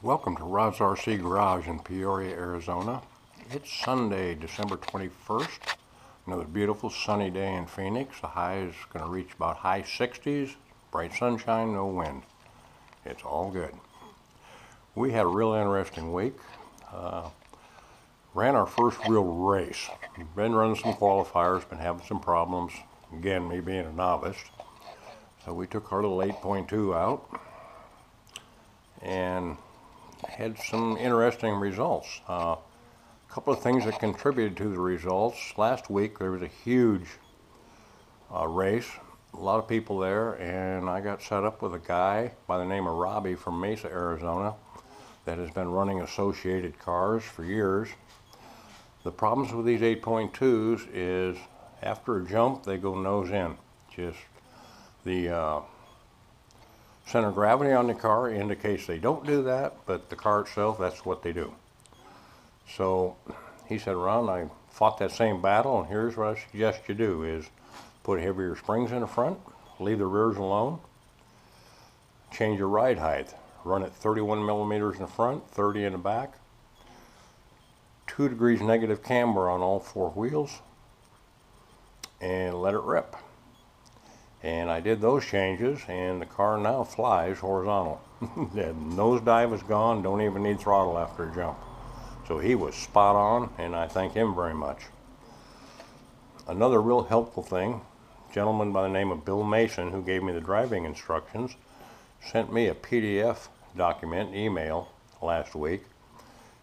Welcome to Rod's RC Garage in Peoria, Arizona. It's Sunday, December 21st. Another beautiful sunny day in Phoenix. The high is going to reach about high 60s. Bright sunshine, no wind. It's all good. We had a real interesting week. Ran our first real race. Been running some qualifiers, been having some problems. Again, me being a novice. So we took our little 8.2 out and had some interesting results. A couple of things that contributed to the results. Last week there was a huge race, a lot of people there, and I got set up with a guy by the name of Robbie from Mesa, Arizona, that has been running associated cars for years. The problems with these 8.2s is after a jump they go nose in. Just the center of gravity on the car indicates they don't do that, but the car itself, that's what they do. So he said, Ron, I fought that same battle, and here's what I suggest you do is put heavier springs in the front, leave the rears alone, change your ride height, run it 31 millimeters in the front, 30 in the back, 2 degrees negative camber on all 4 wheels, and let it rip. And I did those changes, and the car now flies horizontal. The nosedive is gone, don't even need throttle after a jump. So he was spot on, and I thank him very much. Another real helpful thing, a gentleman by the name of Bill Mason, who gave me the driving instructions, sent me a PDF document, email, last week,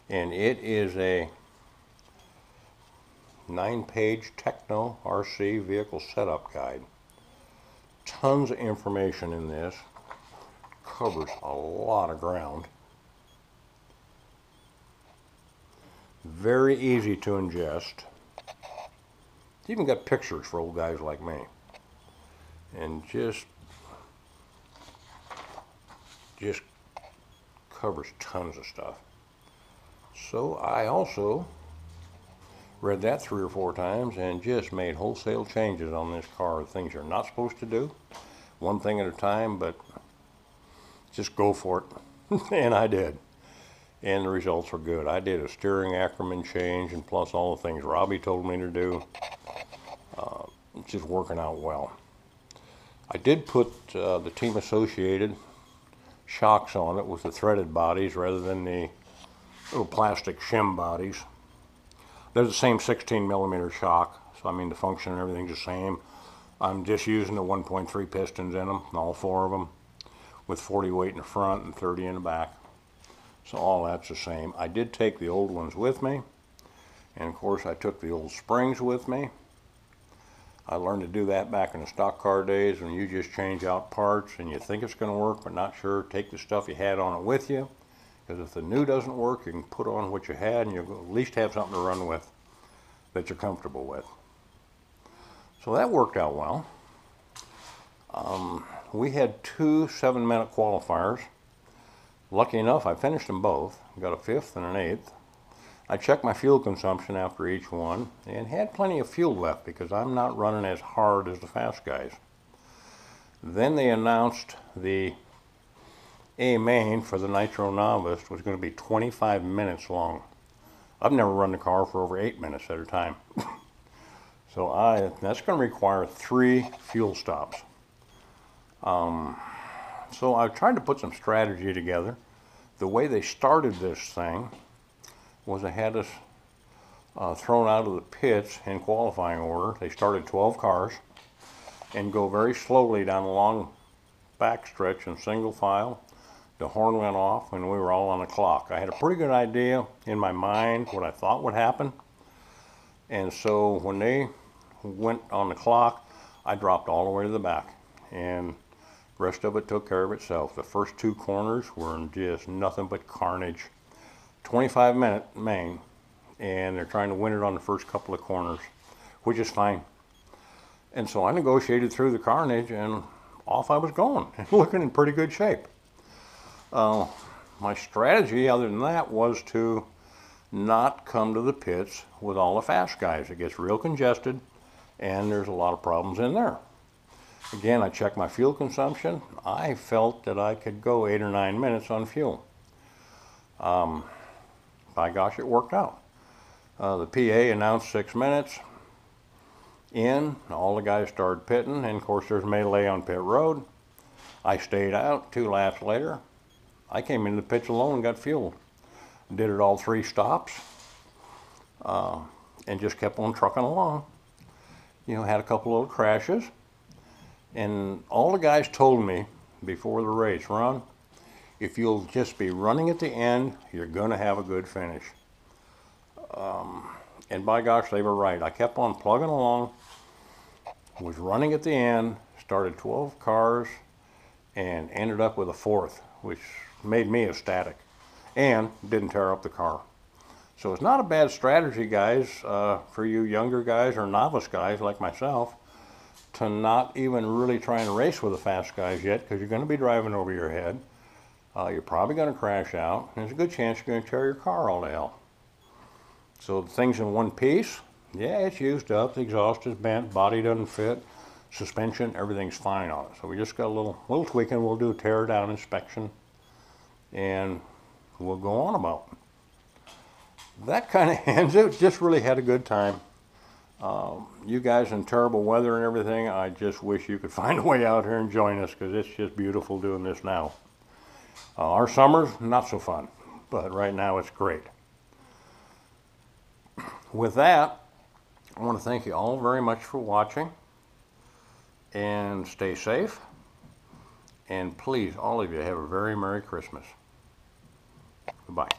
and it is a 9-page Techno RC vehicle setup guide. Tons of information in this, covers a lot of ground, very easy to ingest. It's even got pictures for old guys like me, and just covers tons of stuff. So I also read that 3 or 4 times and just made wholesale changes on this car. Things you're not supposed to do, one thing at a time, but just go for it. And I did, and the results were good. I did a steering Ackerman change, and plus all the things Robbie told me to do. It's just working out well. I did put the Team Associated shocks on it with the threaded bodies rather than the little plastic shim bodies. They're the same 16 millimeter shock, so I mean the function and everything's the same. I'm just using the 1.3 pistons in them, all 4 of them, with 40 weight in the front and 30 in the back. So all that's the same. I did take the old ones with me, and of course I took the old springs with me. I learned to do that back in the stock car days when you just change out parts and you think it's going to work but not sure. Take the stuff you had on it with you. Because if the new doesn't work, you can put on what you had and you'll at least have something to run with that you're comfortable with. So that worked out well. We had 2 7-minute qualifiers. Lucky enough, I finished them both. Got a 5th and an 8th. I checked my fuel consumption after each one and had plenty of fuel left because I'm not running as hard as the fast guys. Then they announced the A main for the Nitro Novice was going to be 25 minutes long. I've never run the car for over 8 minutes at a time. So that's going to require 3 fuel stops. So I tried to put some strategy together. The way they started this thing was they had us thrown out of the pits in qualifying order. They started 12 cars and go very slowly down a long backstretch in single file. The horn went off and we were all on the clock. I had a pretty good idea in my mind what I thought would happen. And so when they went on the clock, I dropped all the way to the back. And the rest of it took care of itself. The first 2 corners were just nothing but carnage. 25-minute main, and they're trying to win it on the first couple of corners, which is fine. And so I negotiated through the carnage, and off I was going, looking in pretty good shape. My strategy, other than that, was to not come to the pits with all the fast guys. It gets real congested, and there's a lot of problems in there. Again, I checked my fuel consumption. I felt that I could go 8 or 9 minutes on fuel. By gosh, it worked out. The PA announced 6 minutes in. All the guys started pitting, and of course there's melee on pit road. I stayed out. 2 laps later, I came into the pits alone and got fuel. Did it all 3 stops, and just kept on trucking along. You know, had a couple little crashes, and all the guys told me before the race, Ron, if you'll just be running at the end, you're going to have a good finish. And by gosh, they were right. I kept on plugging along, was running at the end, started 12 cars, and ended up with a 4th, which made me ecstatic, and didn't tear up the car. So it's not a bad strategy, guys, for you younger guys or novice guys like myself, to not even really try and race with the fast guys yet, because you're going to be driving over your head. You're probably going to crash out, and there's a good chance you're going to tear your car all to hell. So the thing's in one piece. Yeah, it's used up. The exhaust is bent, body doesn't fit, suspension, everything's fine on it. So we just got a little tweaking. We'll do a tear down inspection, and we'll go on about it. That kind of ends it. Just really had a good time. You guys in terrible weather and everything, I just wish you could find a way out here and join us, because it's just beautiful doing this now. Our summers, not so fun, but right now it's great. With that, I want to thank you all very much for watching, and stay safe, and please, all of you, have a very Merry Christmas. Goodbye.